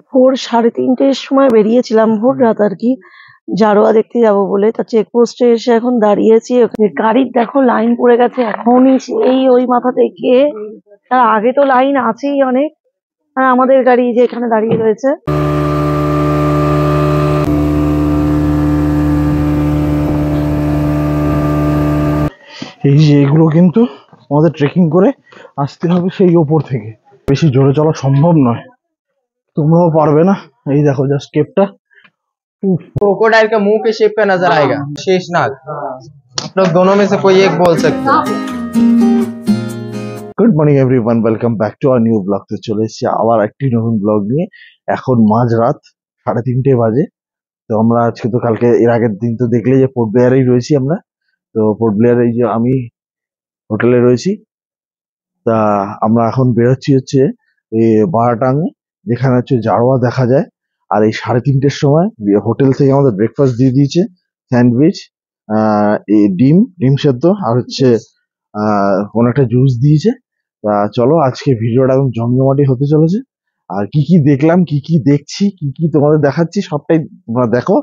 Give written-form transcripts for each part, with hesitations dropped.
ভোর 3:30-র সময় বেরিয়েছিলাম, ভোর রাত আর কি, জারোয়া দেখতে যাবো বলে। তা চেকপোস্টে এসে এখন দাঁড়িয়েছি। ওখানে গাড়ির দেখো লাইন পড়ে গেছে এখনই, এই ওই মাথা থেকে। তার আগে তো লাইন আছেই অনেক, আর আমাদের গাড়ি যে এখানে দাঁড়িয়ে রয়েছে। এই যে এগুলো কিন্তু আমাদের ট্রেকিং করে আসতে হবে সেই ওপর থেকে, বেশি জোরে চলা সম্ভব নয়, তোমরাও পারবে না। এই দেখো জাস্ট কেপটা, क्रोकोडाइल का मुंह के शेप का नजर आएगा, शेषनाग। आप लोग दोनों में से कोई एक बोल सकते हैं। Good morning everyone, welcome back to our new blog. তো চলে এসেছি আবার একটি নতুন ব্লগ নিয়ে। এখন মাঝরাত 3:30 বাজে। তো আমরা আজকে, তো কালকে এর আগের দিন তো দেখলে যে পোর্ট ব্লেয়ারেই রয়েছি আমরা। তো পোর্ট ব্লেয়ারে এই যে আমি হোটেলে রয়েছি। তা আমরা এখন বেরোচ্ছি হচ্ছে এই বারাটাঙে, যেখানে হচ্ছে জারোয়া দেখা যায়। আর এই 3:30-র সময় হোটেল থেকে আমাদের ব্রেকফাস্ট দিয়ে দিয়েছে, স্যান্ডউইচ, এই ডিম সেদ্ধ, আর হচ্ছে কোনো একটা জুস দিয়েছে। তা চলো আজকে ভিডিওটা একদম জমজমাটি হতে চলেছে। আর কি কি দেখলাম, কি কি দেখছি, কি কি তোমাদের দেখাচ্ছি, সবটাই তোমরা দেখো।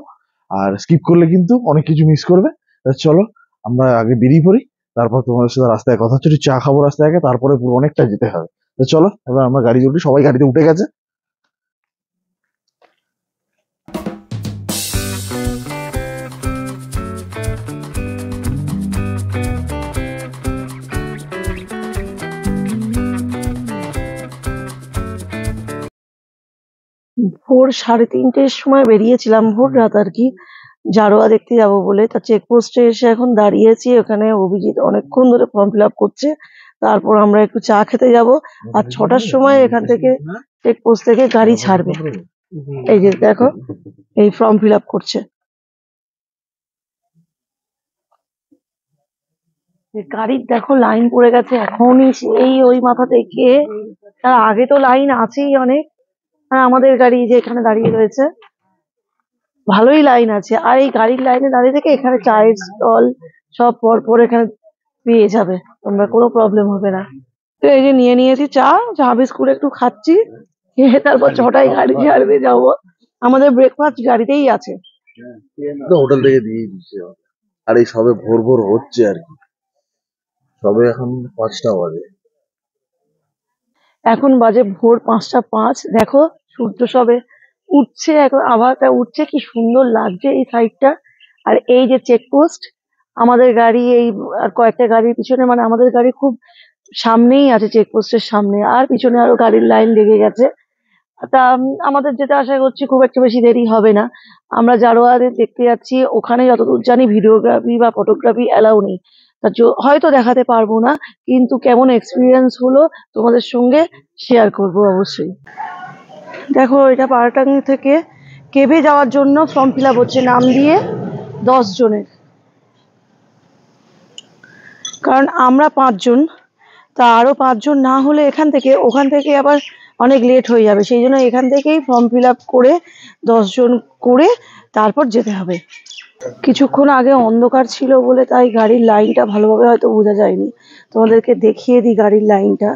আর স্কিপ করলে কিন্তু অনেক কিছু মিস করবে। তা চলো আমরা আগে বেরিয়ে পড়ি, তারপর তোমাদের সাথে রাস্তায় কথা হচ্ছে। একটু চা খাবো রাস্তায় আগে, তারপরে পুরো অনেকটা যেতে হবে। তো চলো এবার আমরা গাড়ি উঠি, সবাই গাড়িতে উঠে গেছে। ভোর 3:30-র সময় বেরিয়েছিলাম, ভোর রাত আর কি, জারোয়া দেখতে যাবো বলে। তা চেকপোস্টে এসে এখন দাঁড়িয়েছি। ওখানে অভিজিৎ অনেকক্ষণ ধরে ফর্ম ফিল আপ করছে। তারপর আমরা একটু চা খেতে যাব। আর 6টার সময় এখান থেকে, চেকপোস্ট থেকে গাড়ি ছাড়বে। এই যে দেখো, এই ফর্ম ফিল আপ করছে। গাড়ির দেখো লাইন পড়ে গেছে এখনই, এই ওই মাথা থেকে। তার আগে তো লাইন আছেই অনেক, আর আমাদের গাড়ি যে এখানে দাঁড়িয়ে রয়েছে। ভালোই লাইন আছে। আর এই গাড়ির লাইনে দাঁড়িয়ে থেকে এখানে চায়ের স্টল সব পরপর এখানে পেয়ে যাবে, তোমরা কোনো প্রবলেম হবে না। তো এই যে নিয়ে নিয়েছি চা, চা বিস্কুট একটু খাচ্ছি, খেয়ে তারপর 6টায় গাড়ি ছাড়বে, যাবো। আমাদের ব্রেকফাস্ট গাড়িতেই আছে। হোটেল থেকে দিয়ে দিচ্ছে। আর এই সবে ভোর ভোর হচ্ছে আর কি, সবে এখন 5টা বাজে। এখন বাজে ভোর 5টা 5। দেখো সূর্য সবে উঠছে, এখন আবহাওয়াটা উঠছে, কি সুন্দর লাগছে এই সাইডটা। আর এই যে চেকপোস্ট, আমাদের গাড়ি এই আর কয়েকটা গাড়ির পিছনে, মানে আমাদের গাড়ি খুব সামনেই আছে, চেকপোস্টের সামনে। আর পিছনে আরো গাড়ির লাইন লেগে গেছে। তা আমাদের যেটা আশা করছি খুব একটা বেশি দেরি হবে না। আমরা জারোয়ারে দেখতে যাচ্ছি, ওখানে যতদূর জানি ভিডিওগ্রাফি বা ফটোগ্রাফি অ্যালাউ নেই। তা হয়তো দেখাতে পারবো না, কিন্তু কেমন এক্সপিরিয়েন্স হলো তোমাদের সঙ্গে শেয়ার করব অবশ্যই। দেখো এটা পারাটাং থেকে কেভে যাওয়ার জন্য ফর্ম ফিল আপ হচ্ছে, নাম দিয়ে 10 জনের। কারণ আমরা 5 জন, তা আরো 5 জন না হলে এখান থেকে ওখান থেকে আবার অনেক লেট হয়ে যাবে। সেই জন্য এখান থেকেই ফর্ম ফিল আপ করে 10 জন করে তারপর যেতে হবে। কিছুক্ষণ আগে অন্ধকার ছিল বলে তাই গাড়ির লাইনটা ভালোভাবে হয়তো বোঝা যায়নি। তোমাদেরকে দেখিয়ে দিই গাড়ির লাইনটা।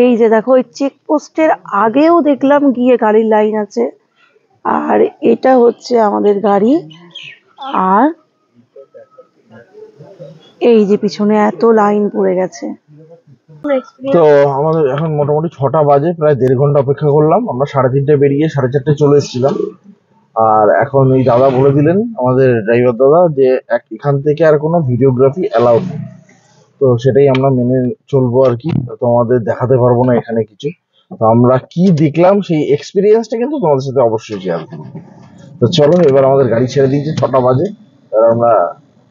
এই যে দেখো, ওই চেকপোস্টের আগেও দেখলাম গিয়ে গাড়ির লাইন আছে। আর এটা হচ্ছে আমাদের গাড়ি। আর এই যে পিছনে এত লাইন পড়ে গেছে। তো আমাদের এখন মোটামুটি 6টা বাজে, প্রায় 1.5 ঘন্টা অপেক্ষা করলাম। আমরা 3:30টায় বেরিয়ে 4:30টায় চলে এসেছিলাম। আর এখন এই দাদা বলে দিলেন, আমাদের ড্রাইভার দাদা, যে এখান থেকে আর কোনো ভিডিওগ্রাফি অ্যালাউড নেই। তো সেটাই আমরা মেনে চলবো আর কি। তো আমাদের দেখাতে পারবো না এখানে কিছু। তো আমরা কি দেখলাম সেই এক্সপিরিয়েন্সটা কিন্তু তোমাদের সাথে অবশ্যই শেয়ার করবো। তো চলো এবার আমাদের গাড়ি ছেড়ে দিয়েছে, 6টা বাজে। এবার আমরা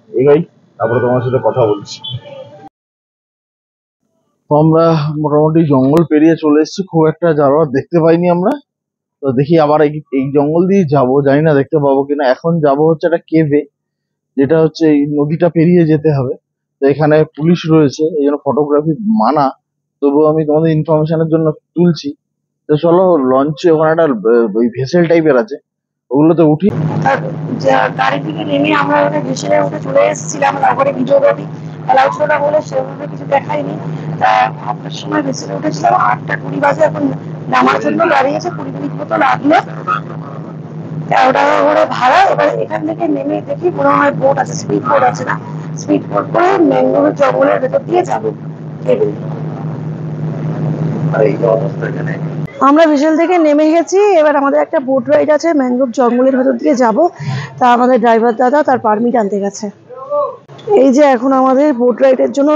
এগোই, তারপরে তোমার সাথে কথা বলছি। তো আমরা মোটামুটি জঙ্গল পেরিয়ে চলে এসেছি, খুব একটা জানোয়ার দেখতে পাইনি আমরা। তো দেখি আবার এই জঙ্গল দিয়ে যাবো, জানি না দেখতে পাবো কিনা। এখন যাব হচ্ছে একটা কেভে, যেটা হচ্ছে এই নদীটা পেরিয়ে যেতে হবে। তো এখানে পুলিশ রয়েছে, এই জন্য ফটোগ্রাফি মানা। তবুও আমি তোমাদের ইনফরমেশনের জন্য তুলছি। তো চলো লঞ্চে, ওখানে একটা ওই ভেসেল টাইপের আছে, ওগুলোতে উঠি। গাড়ি থেকে নেমে আমরা ওটা ভেসেলে উঠে চলে এসেছিলাম। তারপরে ভিডিওগ্রাফি অ্যালাউ ছিল না বলে সেভাবে কিছু দেখাইনি। তা 8টার সময় ভেসেলে উঠেছিলাম, 8টা 20 বাজে। এখন নামার জন্য গাড়ি আছে, 20 মিনিট মতো লাগলো, 13 টাকা করে ভাড়া। এবার এখান থেকে নেমে দেখি মনে হয় বোট আছে, স্পিড বোট আছে না, স্পিড বোট করে ম্যানগ্রোভের জঙ্গলের ভেতর দিয়ে যাবো। আমরা বিশাল থেকে নেমে গেছি, এবার আমাদের একটা বোট রাইড আছে, ম্যানগ্রোভ জঙ্গলের ভেতর দিয়ে যাব। তা আমাদের ড্রাইভার দাদা তার পারমিট আনতে গেছে। এই যে এখন আমাদের বোট রাইডের জন্য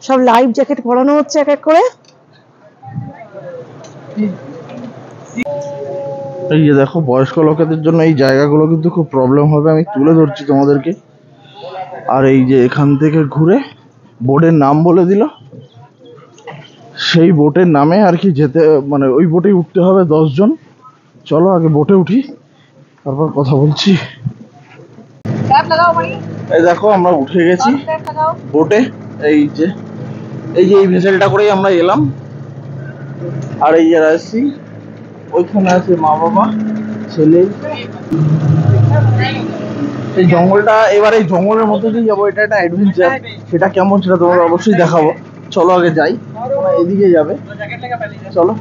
সব লাইফ জ্যাকেট পরানো হচ্ছে এক এক করে। এই যে দেখো, বয়স্ক লোকেদের জন্য এই জায়গাগুলো কিন্তু খুব প্রবলেম হবে, আমি তুলে ধরছি তোমাদেরকে। আর এই যে এখান থেকে ঘুরে বোটের নাম বলে দিল, সেই বোটের নামে আর কি যেতে, মানে ওই বোটেই উঠতে হবে 10 জন। চলো আগে বোটে উঠি, তারপর কথা বলছি। এই দেখো আমরা উঠে গেছি বোটে। এই ভেসেলটা করেই আমরা এলাম। আর এই যে আসছি, ওইখানে আছে মা বাবা ছেলে। এই জঙ্গলটা, এবার এই জঙ্গলের মধ্যে দিয়ে যাবো, এটা একটা অ্যাডভেঞ্চার। সেটা কেমন সেটা তোমাদের অবশ্যই দেখাবো। চলো আগে যাই, এদিকে যাবে, চলো।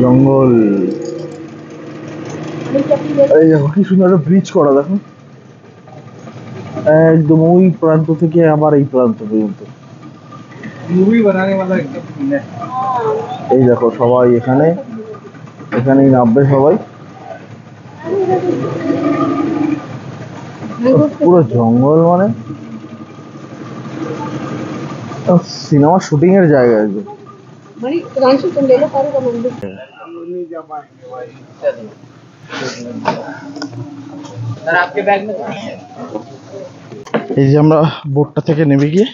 জঙ্গল, এই দেখো কি সুন্দর একটা ব্রিজ করা, দেখো একদম ওই প্রান্ত থেকে আবার এই প্রান্ত পর্যন্ত। এই দেখো সবাই এখানেই নামবে সবাই। পুরো জঙ্গল, মানে সিনেমা শুটিং এর জায়গা একদম। এই যে আমরা বোটটা থেকে নেমে গিয়ে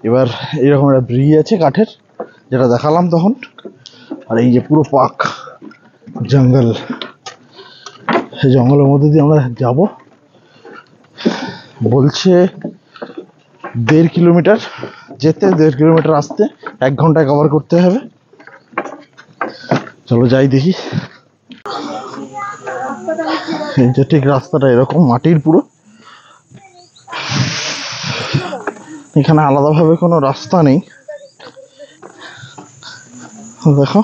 এবার এরকম একটা ব্রিজ আছে কাঠের, যেটা দেখালাম তখন। আর এই যে পুরো পাক জঙ্গল, সেই জঙ্গলের মধ্যে দিয়ে আমরা যাব। বলছে 1.5 কিলোমিটার যেতে, 1.5 কিলোমিটার আসতে, 1 ঘন্টায় কভার করতে হবে। চলো যাই দেখি। এই যে ঠিক রাস্তাটা এরকম মাটির পুরো, এখানে আলাদাভাবে কোনো রাস্তা নেই। দেখো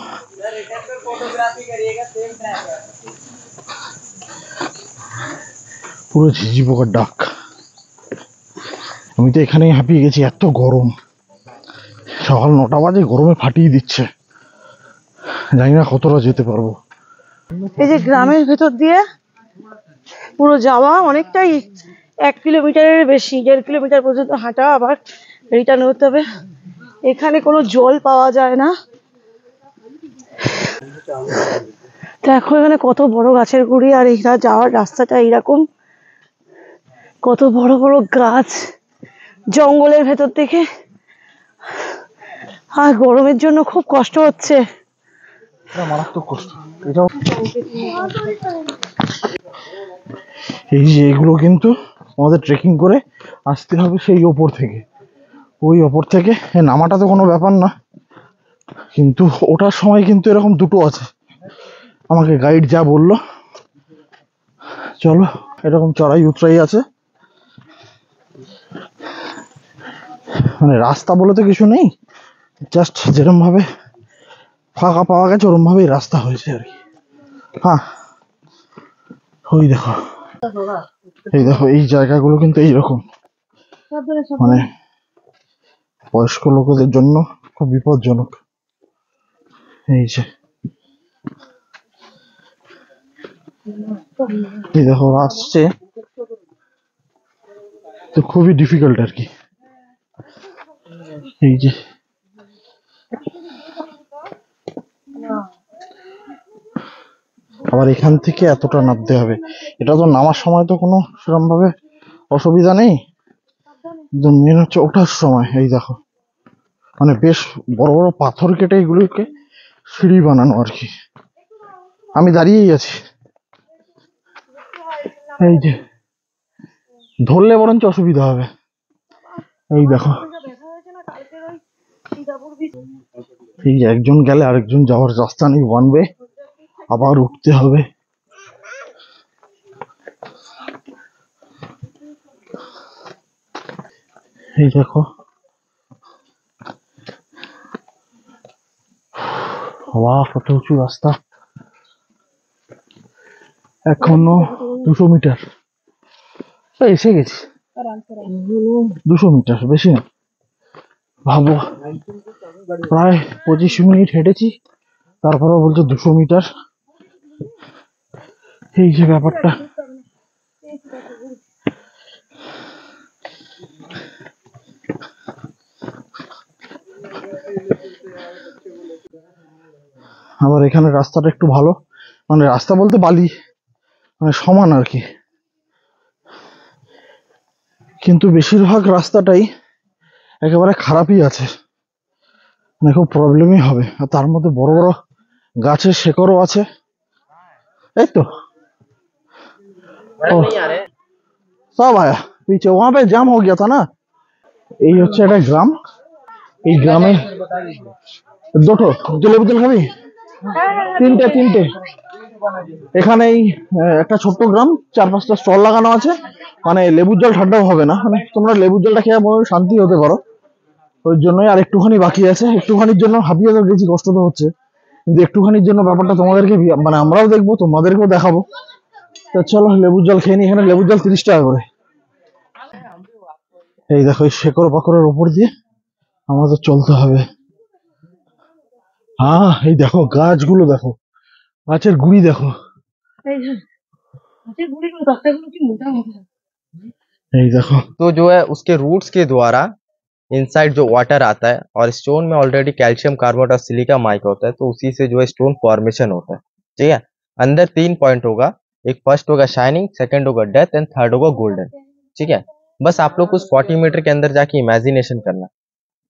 পুরো ঝিঝি পোকার ডাক। আমি তো এখানেই হাঁপিয়ে গেছি, এত গরম। সকাল 9টা বাজে, গরমে ফাটিয়ে দিচ্ছে। জানি না কতটা যেতে পারবো। এই যে গ্রামের ভেতর দিয়ে পুরো যাওয়া, অনেকটাই 1 কিলোমিটারের বেশি, 1.5 কিলোমিটার পর্যন্ত হাঁটা, আবার রিটার্ন হতে হবে। এখানে কোনো জল পাওয়া যায় না। দেখো এখানে কত বড় গাছের গুড়ি, আর এরা যাওয়ার রাস্তাটা এইরকম, কত বড় বড় গাছ জঙ্গলের ভেতর থেকে। আর গরমের জন্য খুব কষ্ট হচ্ছে, মারাত্মক কষ্ট। এটাও এই যে এগুলো কিন্তু আমাদের ট্রেকিং করে আসতে হবে সেই ওপর থেকে। ওই ওপর থেকে নামাটা তো কোনো ব্যাপার না, কিন্তু ওঠার সময় কিন্তু এরকম দুটো আছে, আমাকে গাইড যা বললো। চলো, এরকম চড়াই উতরাই আছে, মানে রাস্তা বলে তো কিছু নেই, জাস্ট যেরকম ভাবে ফাঁকা পাওয়া গেছে ওরকম ভাবেই রাস্তা হয়েছে আর কি। হ্যাঁ, ওই দেখো, এই দেখো এই জায়গাগুলো কিন্তু এইরকম, মানে বয়স্ক লোকেদের জন্য খুব বিপজ্জনক। এই যে এই দেখো আসছে, তো খুবই ডিফিকাল্ট আর কি। এই যে আবার এখান থেকে এতটা নামতে হবে। এটা তো নামার সময় তো কোনো সেরকম ভাবে অসুবিধা নেই, কিন্তু মেন হচ্ছে ওঠার সময়। এই দেখো, মানে বেশ বড় বড় পাথর কেটে এগুলোকে সিঁড়ি বানানো আর কি। আমি দাঁড়িয়েই আছি, এই যে ধরলে বরঞ্চ অসুবিধা হবে। এই দেখো, এই যে একজন গেলে আরেকজন যাওয়ার রাস্তা নেই, ওয়ান ওয়ে, আবার উঠতে হবে। এই দেখো, বাহ কত উঁচু রাস্তা। এখনো 200 মিটার, এসে গেছি। 200 মিটার বেশি না, ভাবো প্রায় 25 মিনিট হেঁটেছি, তারপরে বলছে 200 মিটার। এই যে ব্যাপারটা, আবার এখানে রাস্তাটা একটু ভালো, মানে রাস্তা বলতে বালি, মানে সমান আর কি, কিন্তু বেশিরভাগ রাস্তাটাই একেবারে খারাপই আছে, মানে খুব প্রবলেমই হবে। আর তার মধ্যে বড় বড় গাছের শেকড়ও আছে। এই তো সব আয়া পিছে ওয়া পে জাম হো গিয়া থা না। এই হচ্ছে একটা গ্রাম, এই গ্রামে দুটো জলেবু তেল খাবি, তিনটে। এখানেই একটা ছোট্ট গ্রাম, 4-5টা স্টল লাগানো আছে, মানে লেবুর জল ঠান্ডাও হবে না, মানে তোমরা লেবুর জলটা খেয়ে মনে শান্তি হতে পারো। ওই জন্যই আর একটুখানি বাকি আছে, একটুখানির জন্য হাঁপিয়ে তো গেছি, কষ্ট তো হচ্ছে, কিন্তু একটুখানির জন্য ব্যাপারটা তোমাদেরকে মানে আমরাও দেখবো, তোমাদেরকেও দেখাবো। তো চলো লেবুর জল খেয়ে নি। এখানে লেবুর জল 30 টাকা করে। এই দেখো, এই শেকড় পাকড়ের উপর দিয়ে আমাদের চলতে হবে। হ্যাঁ, এই দেখো গাছগুলো, দেখো গাছের গুড়ি দেখো, এই দেখো। तो जो है उसके रूट्स के द्वारा इनसाइड जो वाटर आता है, और स्टोन में ऑलरेडी कैल्शियम कार्बोनेट और सिलिका माइका होता है, तो उसी से जो है स्टोन फॉर्मेशन होता है। ठीक है, अंदर 3 पॉइंट होगा, एक फर्स्ट होगा शाइनिंग, सेकंड होगा डेथ एंड थर्ड होगा गोल्डन। ठीक है, बस आप लोग कुछ 40 मीटर के अंदर जाके इमेजिनेशन करना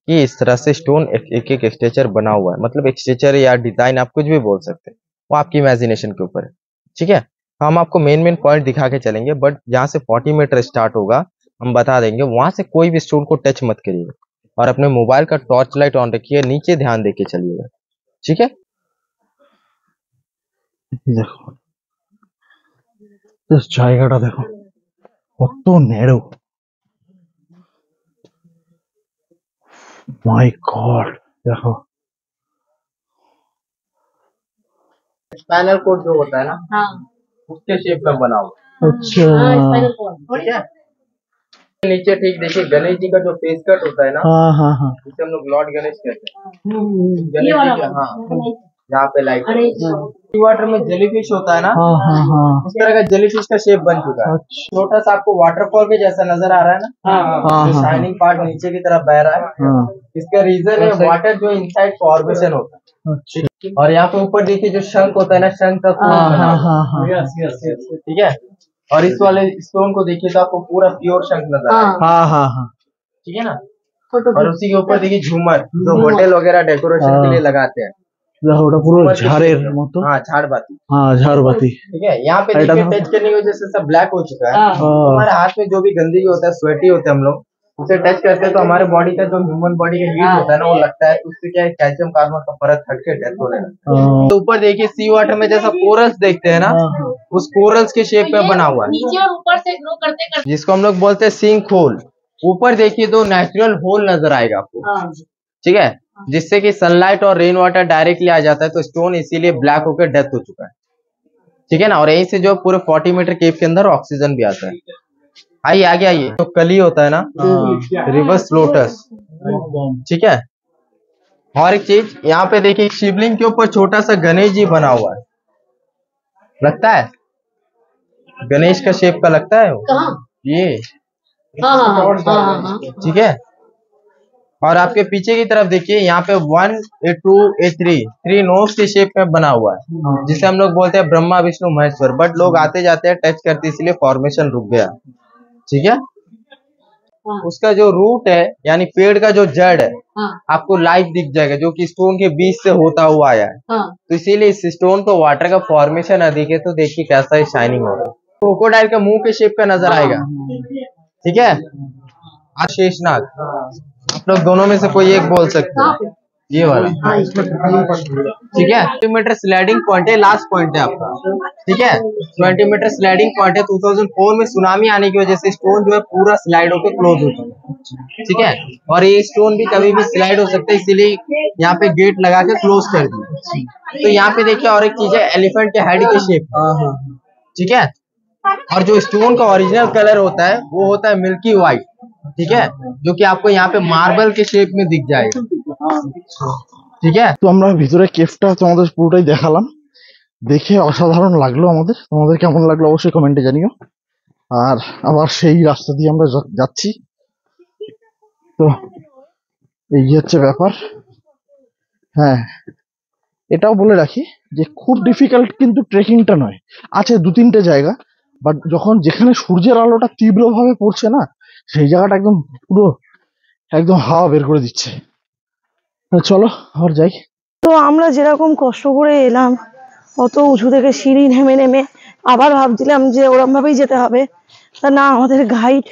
कि इस तरह से स्टोन एक एक स्ट्रक्चर बना हुआ है, मतलब एक स्ट्रक्चर या डिजाइन आप कुछ भी बोल सकते हैं, वो आपकी इमेजिनेशन के ऊपर है। ठीक है, हम आपको मेन पॉइंट दिखा के चलेंगे, बट जहाँ से 40 मीटर स्टार्ट होगा हम बता देंगे, वहां से कोई भी स्टोन को टच मत करिएगा, और अपने मोबाइल का टॉर्च लाइट ऑन रखिए, नीचे ध्यान देके चलिएगा। ठीक है, দেখো জায়গাটা দেখো কত ন্যারো, মাই গড। দেখো स्पाइनल कोड जो होता है ना, उसके शेप में बना हुआ। अच्छा, ठीक है, नीचे ठीक देखिए गणेश जी का जो फेस कट होता है ना, हाँ, जिसे हम लोग लॉर्ड गणेश कहते हैं, गणेश जी का, हाँ, यहाँ पे लाइट वाटर में जेलीफिश होता है ना, हाँ, उस तरह का जेलीफिश का शेप बन चुका है। छोटा सा आपको वाटरफॉल के जैसा नजर आ रहा है ना, जो शाइनिंग पार्ट नीचे की तरफ बह रहा है, इसका रीजन है वाटर जो इनसाइड फॉर्मेशन होता है। और यहाँ पे ऊपर देखिए जो शंख होता है ना, शंख का ठीक है, और इस वाले स्टोन को देखिए तो आपको पूरा प्योर शंख नजर आएगा। हाँ, ठीक है ना, और उसी के ऊपर देखिए झूमर, जो होटल वगैरह डेकोरेशन के लिए लगाते हैं। দেখো ওটা পুরো ঝাড়ের মতো। हाँ, झाड़बाती। हाँ, झाड़बाती। ठीक है, यहाँ पे देखिए टच करने की वजह से सब ब्लैक हो चुका है। हमारे हाथ में जो भी गंदगी होता है, स्वेटी होते हैं हम लोग, उसे टच करते हैं तो हमारे बॉडी का जो ह्यूमन बॉडी का हीट होता है ना, वो लगता है, तो उससे क्या है, कैल्शियम कार्बोनेट का परत हट के डेथ हो रहा है। तो ऊपर देखिए सी वाटर में जैसा कोरल्स देखते हैं ना, उस कोरल्स के शेप में बना हुआ है, नीचे और ऊपर से ग्रो करते करते, जिसको हम लोग बोलते हैं सिंक होल। ऊपर देखिए तो नेचुरल होल नजर आएगा आपको। ठीक है, जिससे कि सनलाइट और रेन वाटर डायरेक्टली आ जाता है, तो स्टोन इसीलिए ब्लैक होकर डेथ हो चुका है। ठीक है ना, और यहीं से जो पूरे 40 मीटर केव के अंदर ऑक्सीजन भी आता है। आइए आगे आइए, तो कली होता है ना, रिवर्स लोटस। ठीक है, और एक चीज यहाँ पे देखिए, शिवलिंग के ऊपर छोटा सा गणेश जी बना हुआ है, लगता है गणेश का शेप का लगता है वो, कहाँ? ये। हाँ। ठीक है, और आपके पीछे की तरफ देखिए, यहाँ पे 1 A2 A3 3 नोज के शेप में बना हुआ है, जिसे हम लोग बोलते हैं ब्रह्मा विष्णु महेश्वर। बट लोग आते जाते हैं, टच करते, इसलिए फॉर्मेशन रुक गया। ठीक है, उसका जो रूट है यानी पेड़ का जो जड़ है, आपको लाइव दिख जाएगा, जो कि स्टोन के बीच से होता हुआ आया है। तो इसीलिए इस स्टोन को वाटर का फॉर्मेशन अधिक है। तो देखिए कैसा ही शाइनिंग हो रहा है, क्रोकोडाइल का मुंह के शेप का नजर आएगा। ठीक है, शेषनाग, आप लोग दोनों में से कोई एक बोल सकते हैं, ये वाला। ठीक है, 20 मीटर स्लाइडिंग पॉइंट है, लास्ट पॉइंट है आपका। ठीक है, 20 मीटर स्लाइडिंग पॉइंट है। 2004 में सुनामी आने की वजह से स्टोन जो है पूरा स्लाइड होकर क्लोज हो चुका है। ठीक है, और ये स्टोन भी कभी भी स्लाइड हो सकता है, इसीलिए यहाँ पे गेट लगा के क्लोज कर दिया। तो यहाँ पे देखिए और एक चीज है, एलिफेंट के हेड के शेप। ठीक है, और जो स्टोन का ओरिजिनल कलर होता है वो होता है मिल्की व्हाइट। ठीक है, जो कि आपको यहाँ पे मार्बल के शेप में दिख जाएगा। ঠিক আছে, তো আমরা ভিতরে কেভটা তোমাদের পুরোটাই দেখালাম, দেখে অসাধারণ লাগলো আমাদের। তোমাদের কেমন লাগলো অবশ্যই কমেন্টে জানিও। আর আবার সেই রাস্তা দিয়ে আমরা যাচ্ছি। তো এই হচ্ছে ব্যাপার। হ্যাঁ, এটাও বলে রাখি যে খুব ডিফিকাল্ট কিন্তু ট্রেকিংটা নয়, আছে 2-3টে জায়গা, বাট যখন যেখানে সূর্যের আলোটা তীব্রভাবে পড়ছে না, সেই জায়গাটা একদম পুরো একদম হাওয়া বের করে দিচ্ছে। চলো আবার যাই। তো আমরা যেরকম কষ্ট করে এলাম অত উঁচু থেকে সিঁড়ি নেমে নেমে, আবার ভাবছিলাম যে ওরম ভাবেই যেতে হবে, তা না, আমাদের গাইড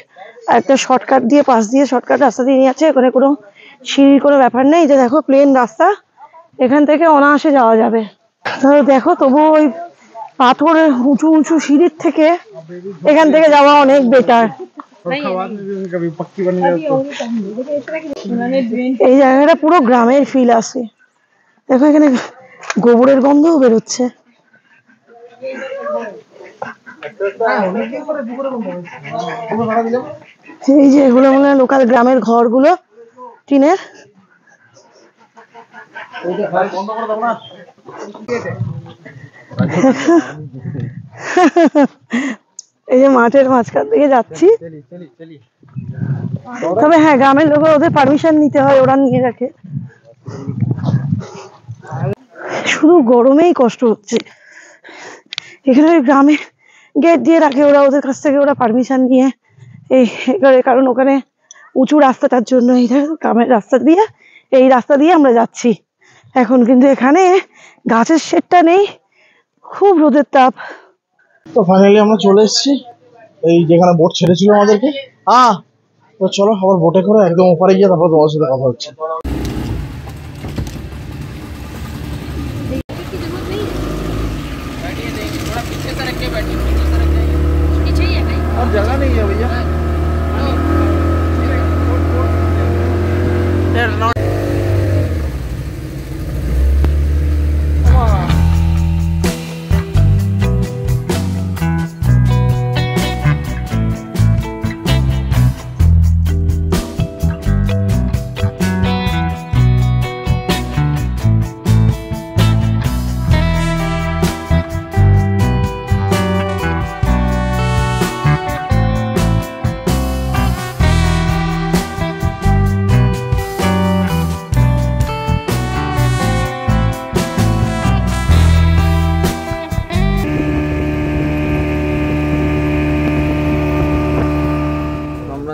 একটা শর্টকাট দিয়ে, পাশ দিয়ে শর্টকাট রাস্তা দিয়ে নিয়ে যাচ্ছে। এখানে কোনো সিঁড়ির কোনো ব্যাপার নেই, যে দেখো প্লেন রাস্তা, এখান থেকে অনায়াসে যাওয়া যাবে। তো দেখো, তবু ওই পাথরের উঁচু উঁচু সিঁড়ির থেকে এখান থেকে যাওয়া অনেক বেটার। এই জায়গাটা পুরো গ্রামের ফিল আসে। দেখো এখানে গোবরের গন্ধও বেরোচ্ছে। এই যে এগুলো মনে হয় লোকাল গ্রামের ঘরগুলো, টিনের। এই যে মাঠের মাঝখান থেকে যাচ্ছি। তবে হ্যাঁ, গ্রামের লোক, ওদের পারমিশন নিতে হয়, ওরা নিয়ে রাখে। শুধু গরমেই কষ্ট হচ্ছে। এখানে ওই গ্রামে গেট দিয়ে রাখে ওরা, ওদের কাছ থেকে ওরা পারমিশন নিয়ে এই করে, কারণ ওখানে উঁচু রাস্তাটার জন্য। এই গ্রামের রাস্তা দিয়ে, এই রাস্তা দিয়ে আমরা যাচ্ছি এখন, কিন্তু এখানে গাছের শেডটা নেই, খুব রোদের তাপ। তো ফাইনালি আমরা চলে এসেছি এই যেখানে বোট ছেড়েছিল আমাদেরকে। তো চলো আবার বোটে করে একদম ওপারে গিয়ে তারপর তোমার সাথে কথা হচ্ছে। जगह नहीं है भैया।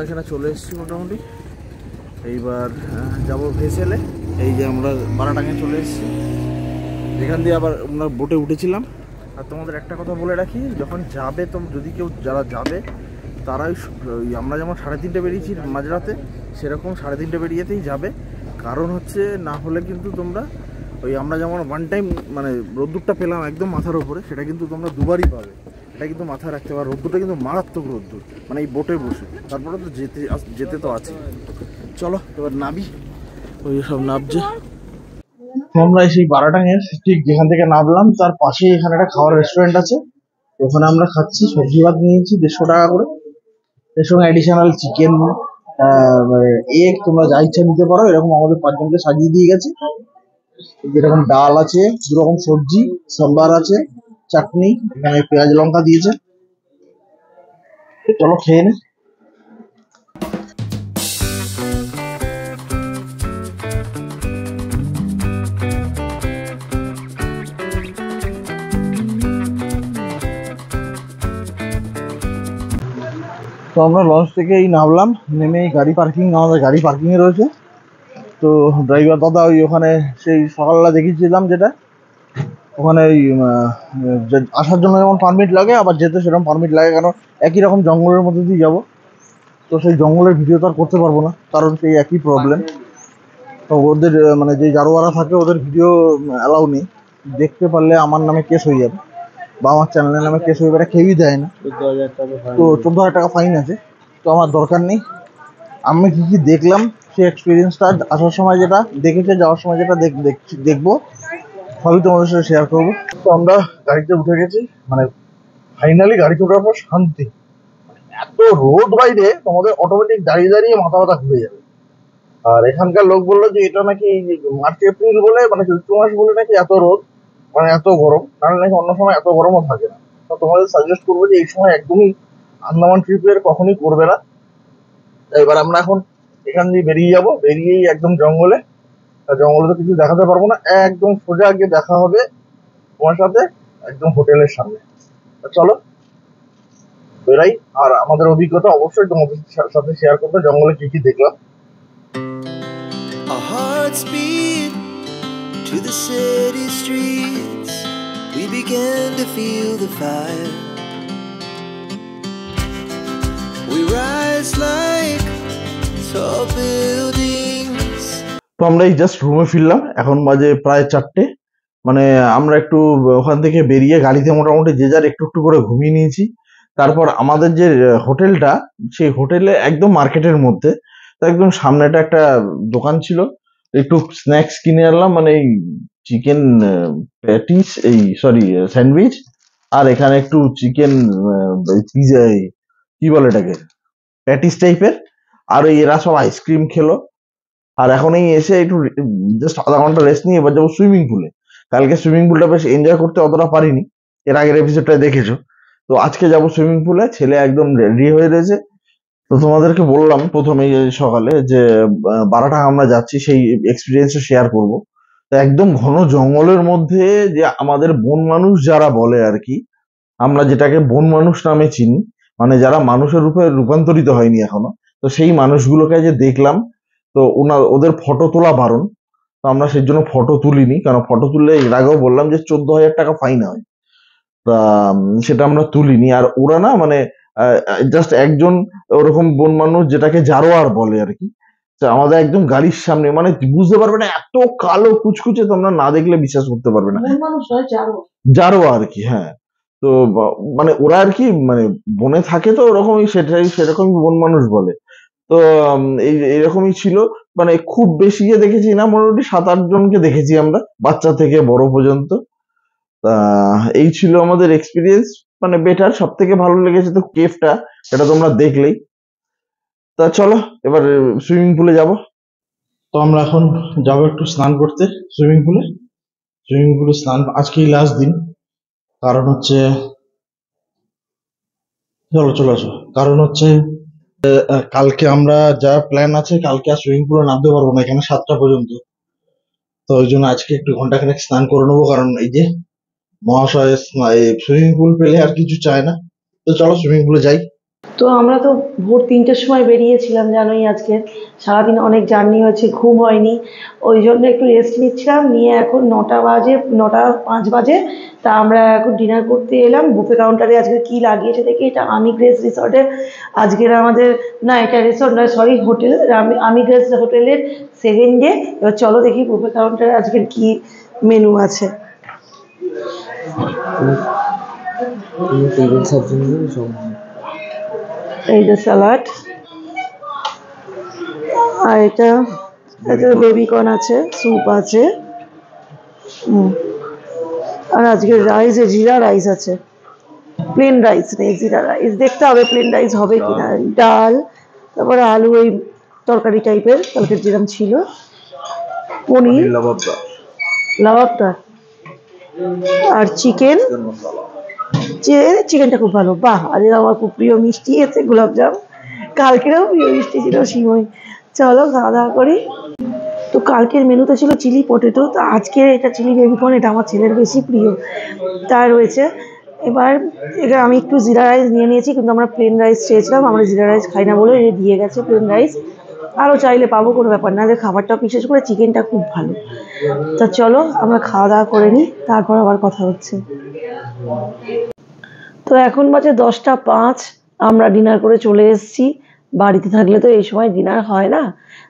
এখানে চলে এসেছি মোটামুটি। এইবার যাব ভেসেলে। এই যে আমরা বারাটাঙে চলে এসেছি, যেখান দিয়ে আবার আমরা বোটে উঠেছিলাম। আর তোমাদের একটা কথা বলে রাখি, যখন যাবে তো, যদি কেউ যারা যাবে তারাই আমরা যেমন 3:30 বেরিয়েছি মাঝরাতে, সেরকম 3:30 বেরিয়েতেই যাবে। কারণ হচ্ছে না হলে কিন্তু তোমরা ওই আমরা যেমন ওয়ান টাইম মানে রোদ্দুরটা পেলাম একদম মাথার উপরে, সেটা কিন্তু তোমরা দুবারই পাবে। এটা কিন্তু মাথায় রাখতে পারো, রোদ্দুরটা কিন্তু মারাত্মক রোদ্দুর, মানে এই বোটে বসে। তারপরে তো যেতে তো আছে। চলো এবার নাবি, ওই সব নাবছে। আমরা সেই বারাটাঙের ঠিক যেখান থেকে নামলাম তার পাশেই এখানে একটা খাওয়ার রেস্টুরেন্ট আছে, ওখানে আমরা খাচ্ছি। সবজি ভাত নিয়েছি 150 টাকা করে, এর সঙ্গে অ্যাডিশনাল চিকেন, এগ, তোমরা যা ইচ্ছা নিতে পারো। এরকম আমাদের 5 জনকে সাজিয়ে দিয়ে গেছে। যেরকম ডাল আছে, 2 রকম সবজি, সাম্বার আছে, চাটনি, এখানে পেঁয়াজ লঙ্কা দিয়েছে। চলো খেয়ে নে। তো আমরা লঞ্চ থেকেই নামলাম, নেমে গাড়ি পার্কিং, আমাদের গাড়ি পার্কিংয়ে রয়েছে। তো ড্রাইভার দাদা ওই ওখানে সেই সকালবেলা দেখিয়েছিলাম যেটা, ওখানে ওই আসার জন্য যেমন পারমিট লাগে আবার যেতে সেরকম পারমিট লাগে, কারণ একই রকম জঙ্গলের মধ্যে দিয়ে যাবো। তো সেই জঙ্গলের ভিডিও তো আর করতে পারবো না, কারণ সেই একই প্রবলেম। তো ওদের মানে যে জারোয়ারা থাকে ওদের ভিডিও অ্যালাউ নেই, দেখতে পারলে আমার নামে কেস হয়ে যাবে বা আমার চ্যানেলের নামে কেস হয়ে যাবে, কেউই দেয় না। তো 14,000 টাকা ফাইন আছে। তো আমার দরকার নেই। আমি কি কি দেখলাম সেই এক্সপিরিয়েন্সটা আসার সময় যেটা দেখেছে, যাওয়ার সময় যেটা দেখবো, সবই তোমাদের সাথে শেয়ার করবো। তো আমরা গাড়িতে উঠে গেছি, মানে ফাইনালি গাড়িতে ওঠার পর শান্তি। এত রোদ বাইরে, তোমাদের অটোমেটিক দাঁড়িয়ে দাঁড়িয়ে মাথা ব্যথা ঘুরে যাবে। আর এখানকার লোক বললো যে এটা নাকি মার্চ এপ্রিল বলে, মানে চৈত্র মাস বলে নাকি এত রোদ, মানে এত গরম, কারণ নাকি অন্য সময় এত গরমও থাকে না। তো তোমাদের সাজেস্ট করবো যে এই সময় একদমই আন্দামান ট্রিপের কখনই করবে না। এবার আমরা এখন এখান দিয়ে বেরিয়ে যাবো, বেরিয়েই একদম জঙ্গলে। জঙ্গলে তো কিছু দেখাতে পারবো না, একদম সোজা গিয়ে দেখা হবে তোমার সাথে একদম হোটেলের সামনে। চলো বেরাই, আর আমাদের অভিজ্ঞতা অবশ্যই তোমাদের সাথে শেয়ার করবো জঙ্গলে কি কি দেখলাম। Our hearts beat to the city streets. We began to feel the fire. We rise like tall buildings. তো আমরা এই জাস্ট রুমে ফিরলাম, এখন বাজে প্রায় 4টে। মানে আমরা একটু ওখান থেকে বেরিয়ে গাড়িতে মোটামুটি যে যার একটু একটু করে ঘুমিয়ে নিয়েছি। তারপর আমাদের যে হোটেলটা, সেই হোটেলে একদম মার্কেটের মধ্যে, তো একদম সামনেটা একটা দোকান ছিল, একটু স্ন্যাক্স কিনে আনলাম, মানে এই চিকেন প্যাটিস, এই সরি স্যান্ডউইচ, আর এখানে একটু চিকেন পিজা, কি বলে এটাকে, প্যাটিস টাইপের। আর ওই এরা সব আইসক্রিম খেলো। আর এখন এই এসে একটু জাস্ট আধা ঘন্টা রেস্ট নিয়ে এবার যাবো সুইমিং পুলে। কালকে সুইমিং পুলটা বেশ এনজয় করতে অতটা পারিনি, এর আগের এপিসোডটা দেখেছো। তো আজকে যাবো সুইমিং পুলে, ছেলে একদম রেডি হয়ে রয়েছে। তো তোমাদেরকে বললাম প্রথমেই সকালে যে 12টা আমরা যাচ্ছি, সেই এক্সপিরিয়েন্সটা শেয়ার করব। তো একদম ঘন জঙ্গলের মধ্যে, যে আমাদের বন মানুষ যারা বলে আর কি, আমরা যেটাকে বন মানুষ নামে চিনি, মানে যারা মানুষের রূপে রূপান্তরিত হয়নি এখনো, তো সেই মানুষগুলোকে যে দেখলাম, তো ওদের ফটো তোলা বারণ। তো আমরা সেই জন্য ফটো তুলিনি, কারণ ফটো তুললে এর আগেও বললাম যে 14,000 টাকা ফাইন হয়। তা সেটা আমরা তুলিনি। আর ওরা না মানে জাস্ট একজন ওরকম বন মানুষ, যেটাকে জারোয়ার বলে আর কি, তো আমাদের একদম গাড়ির সামনে, মানে বুঝতে পারবে না, এত কালো কুচকুচে, তোমরা না দেখলে বিশ্বাস করতে পারবে না। জারোয়া আর কি, হ্যাঁ। তো মানে ওরা আর কি মানে বনে থাকে, তো ওরকমই সেরকমই বন মানুষ বলে। তো এইরকমই ছিল, মানে খুব বেশি দেখেছি না, মোটামুটি 7-8 জনকে দেখেছি আমরা, বাচ্চা থেকে বড় পর্যন্ত। এই ছিল আমাদের এক্সপিরিয়েন্স, মানে বেটার। সব থেকে ভালো লেগেছে তো কেভটা, সেটা তোমরা দেখলেই। তা চলো এবার সুইমিং পুলে যাব। তো আমরা এখন যাবো একটু স্নান করতে সুইমিং পুলে। সুইমিং পুলে স্নান আজকেই লাস্ট দিন, কারণ হচ্ছে চলো আসো, কারণ হচ্ছে কালকে আমরা যা প্ল্যান আছে, কালকে আর সুইমিং পুলে নামতে পারবো না, এখানে 7টা পর্যন্ত। তো ওই জন্য আজকে একটু ঘন্টাখানেক স্নান করে নেবো, কারণ এই যে মহাশয় সুইমিং পুল পেলে আর কিছু চায় না। তো চলো সুইমিং পুলে যাই। তো আমরা তো ভোর 3টের সময় বেরিয়েছিলাম, জানোই আজকে সারাদিন অনেক জার্নি হয়েছে, ঘুম হয়নি, ওই জন্য একটু রেস্ট নিচ্ছিলাম। নিয়ে এখন 9:05 বাজে। তা আমরা এখন ডিনার করতে এলাম বুফে কাউন্টারে। আজকে কি লাগিয়েছে দেখি, এটা আমি গ্রেস রিসর্টে আজকের আমাদের, না এটা রিসর্ট নয়, সরি হোটেল, আমি গ্রেস হোটেলের 2nd ডে। এবার চলো দেখি বুফে কাউন্টারে আজকের কি মেনু আছে। এই যে স্যালাড, আর এটা বেবিকর্ন আছে, স্যুপ আছে, আর আজকের রাইস জিরা রাইস আছে, প্লেন রাইস নেই, জিরা রাইস। দেখতে হবে প্লেন রাইস হবে কিনা। ডাল, তারপরে আলু, ওই তরকারি টাইপের কালকে যেরকম ছিল, পনির লাবাবদার, আর চিকেন। চিকেনটা খুব ভালো, বাহ। আর আমার খুব প্রিয় মিষ্টি আছে, গোলাপজাম। কালকেরও প্রিয় মিষ্টি ছিল সিমই। চলো খাওয়া দাওয়া করি। তো কালকের মেনুতে ছিল চিলি পটেটো, তো আজকে এটা চিলি বেবিকর্ন, এটা আমার ছেলের বেশি প্রিয়। তার রয়েছে এবার এটা আমি একটু জিরা রাইস নিয়ে নিয়েছি, কিন্তু আমরা প্লেন রাইস চেয়েছিলাম, আমরা জিরা রাইস খাই না বলে এ দিয়ে গেছে প্লেন রাইস। আরও চাইলে পাবো, কোনো ব্যাপার না। যে খাবারটা বিশেষ করে চিকেনটা খুব ভালো। তা চলো আমরা খাওয়া দাওয়া করে নিই, তারপর আবার কথা হচ্ছে। তো এখন বাজে 10টা 5, আমরা ডিনার করে চলে এসেছি। বাড়িতে থাকলে তো এই সময় ডিনার হয় না,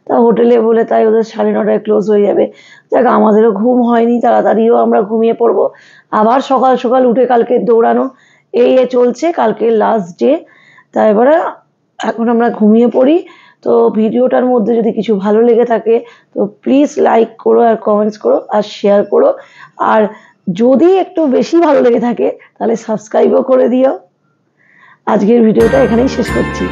তা হোটেলে বলে তাই ওদের 9:30টায় ক্লোজ হয়ে যাবে। দেখ আমাদেরও ঘুম হয়নি, তাড়াতাড়িও আমরা ঘুমিয়ে পড়বো। আবার সকাল সকাল উঠে কালকে দৌড়ানো, এই চলছে, কালকে লাস্ট ডে। তা এবারে এখন আমরা ঘুমিয়ে পড়ি। তো ভিডিওটার মধ্যে যদি কিছু ভালো লেগে থাকে তো প্লিজ লাইক করো আর কমেন্টস করো আর শেয়ার করো। আর যদি একটু বেশি ভালো লেগে থাকে তাহলে সাবস্ক্রাইবও করে দিও। আজকের ভিডিওটা এখানেই শেষ করছি।